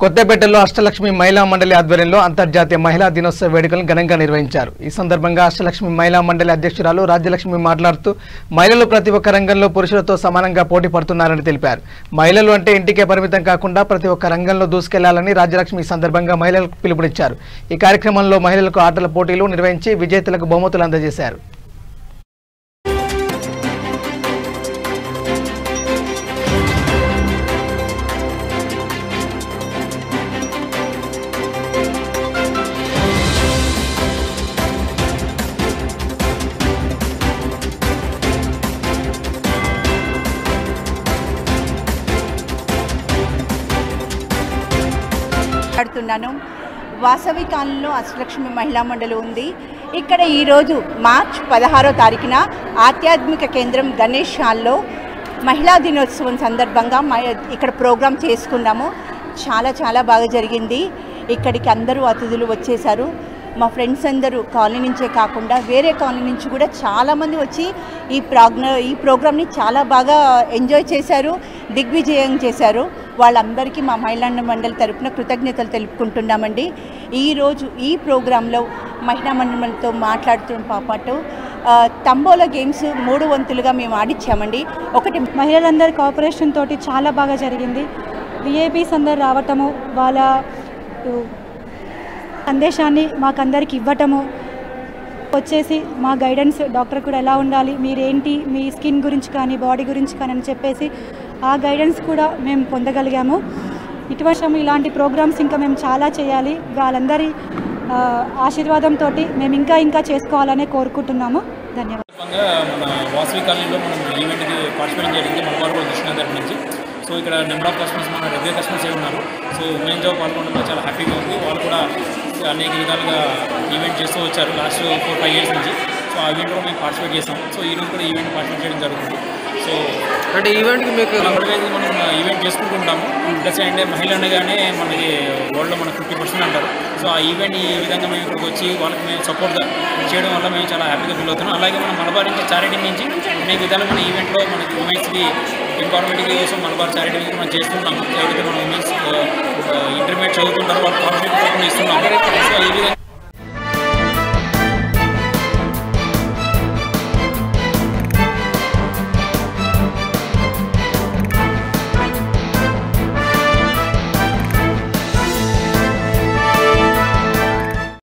కొత్తపేటలో అష్టలక్ష్మి మహిళా మండలి ఆధ్వర్యంలో అంతర్జాతీయ మహిళా దినోత్సవ వేడుకలను ఘనంగా నిర్వహించారు। ఈ సందర్భంగా అష్టలక్ష్మి మహిళా మండలి అధ్యక్షురాలు రాజ్యలక్ష్మి మాట్లాడుతూ మహిళలు ప్రతి ఒక్క రంగంలో పురుషులతో సమానంగా పోటీ పడుతున్నారని తెలిపారు। మహిళలు అంటే ఇంటికే పరిమితం కాకుండా ప్రతి ఒక్క రంగంలో దూసుకెళ్లాలని రాజ్యలక్ష్మి ఈ సందర్భంగా మహిళలకు పిలుపునిచ్చారు। ఈ కార్యక్రమంలో మహిళలకు ఆటల పోటీలు నిర్వహించి విజేతలకు బహుమతులు అందజేశారు। వాసవి కాలంలో అష్టలక్ష్మి మహిళా మండలి ఉంది। ఇక్కడ ఈరోజు మార్చ్ 16వ తారీఖున ఆధ్యాత్మిక కేంద్రం గణేష్ హాల్లో మహిళా దినోత్సవం సందర్భంగా ఇక్కడ ప్రోగ్రాం చేసుకున్నాము। చాలా బాగా జరిగింది। ఇక్కడికి అందరూ అతిథులు వచ్చేసారు। మా ఫ్రెండ్స్ అందరూ కాలనీ నుంచే కాకుండా వేరే కాలనీ నుంచి కూడా చాలామంది వచ్చి ఈ ప్రోగ్రామ్ని చాలా బాగా ఎంజాయ్ చేశారు, దిగ్విజయం చేశారు। వాళ్ళందరికీ మా మహిళా మండలి తరపున కృతజ్ఞతలు తెలుపుకుంటున్నామండి। ఈరోజు ఈ ప్రోగ్రాంలో మహిళా మండలితో మాట్లాడుతున్న పాటు తంబోలా గేమ్స్ 3 వంతులుగా మేము ఆడిచ్చామండి। ఒకటి మహిళలందరి కోఆపరేషన్ తోటి చాలా బాగా జరిగింది। విఐపీస్ అందరు రావటము, వాళ్ళ సందేశాన్ని మాకందరికి ఇవ్వటము, వచ్చేసి మా గైడెన్స్ డాక్టర్ కూడా ఎలా ఉండాలి, మీరేంటి మీ స్కిన్ గురించి కానీ బాడీ గురించి కానీ అని చెప్పేసి ఆ గైడెన్స్ కూడా మేము పొందగలిగాము। ఇలాంటి ప్రోగ్రామ్స్ ఇంకా మేము చాలా చేయాలి। వాళ్ళందరి ఆశీర్వాదంతో మేము ఇంకా చేసుకోవాలనే కోరుకుంటున్నాము। ధన్యవాదాలు। మన వాసవి కాలనీలో మనం ఈవెంట్కి పార్టిసిపేట్ జరిగింది మలబార్ దృష్టి నుంచి। సో ఇక్కడ నెంబర్ ఆఫ్ కస్టమర్స్ మన రెగ్యులర్ కస్టమర్స్ ఉన్నారు। సో ఉమెన్ జాబ్ పాల్గొనడంలో చాలా హ్యాపీగా ఉంది। వాళ్ళు కూడా అనేక విధాలుగా ఈవెంట్ చేస్తూ వచ్చారు లాస్ట్ 4-5 ఇయర్స్ నుంచి। సో ఆ ఈవెంట్లో మేము పార్టిసిపేట్ చేస్తాం। సో ఈరోజు కూడా ఈవెంట్ పార్టిసిపేట్ చేయడం జరుగుతుంది। సో అంటే ఈవెంట్కి మీకు అడ్వర్టైజ్ మనం ఈవెంట్ చేసుకుంటుంటాము। ప్లస్ అంటే మహిళ అనగానే మనకి వరల్డ్లో మనకు 50% అంటారు। సో ఆ ఈవెంట్ ఈ విధంగా మేము ఇక్కడికి వచ్చి వాళ్ళకి మేము సపోర్ట్గా చేయడం వల్ల మేము చాలా హ్యాపీగా ఫీల్ అవుతున్నాం। అలాగే మనం మలబార్ నుంచి చారిటీ నుంచి అనేక విధాలుగా మన ఈవెంట్లో మనకి ఉమెన్స్కి ఎంపవర్మెంట్ కోసం మలబార్ చారిటీ నుంచి మనం చేస్తున్నాము। ఎవరైతే మనం ఉమెన్స్ ఇంటర్మీడియట్ చదువుతుంటారో వాళ్ళు కాంపిటేటివ్ ఇస్తున్నాము। సో ఈ విధంగా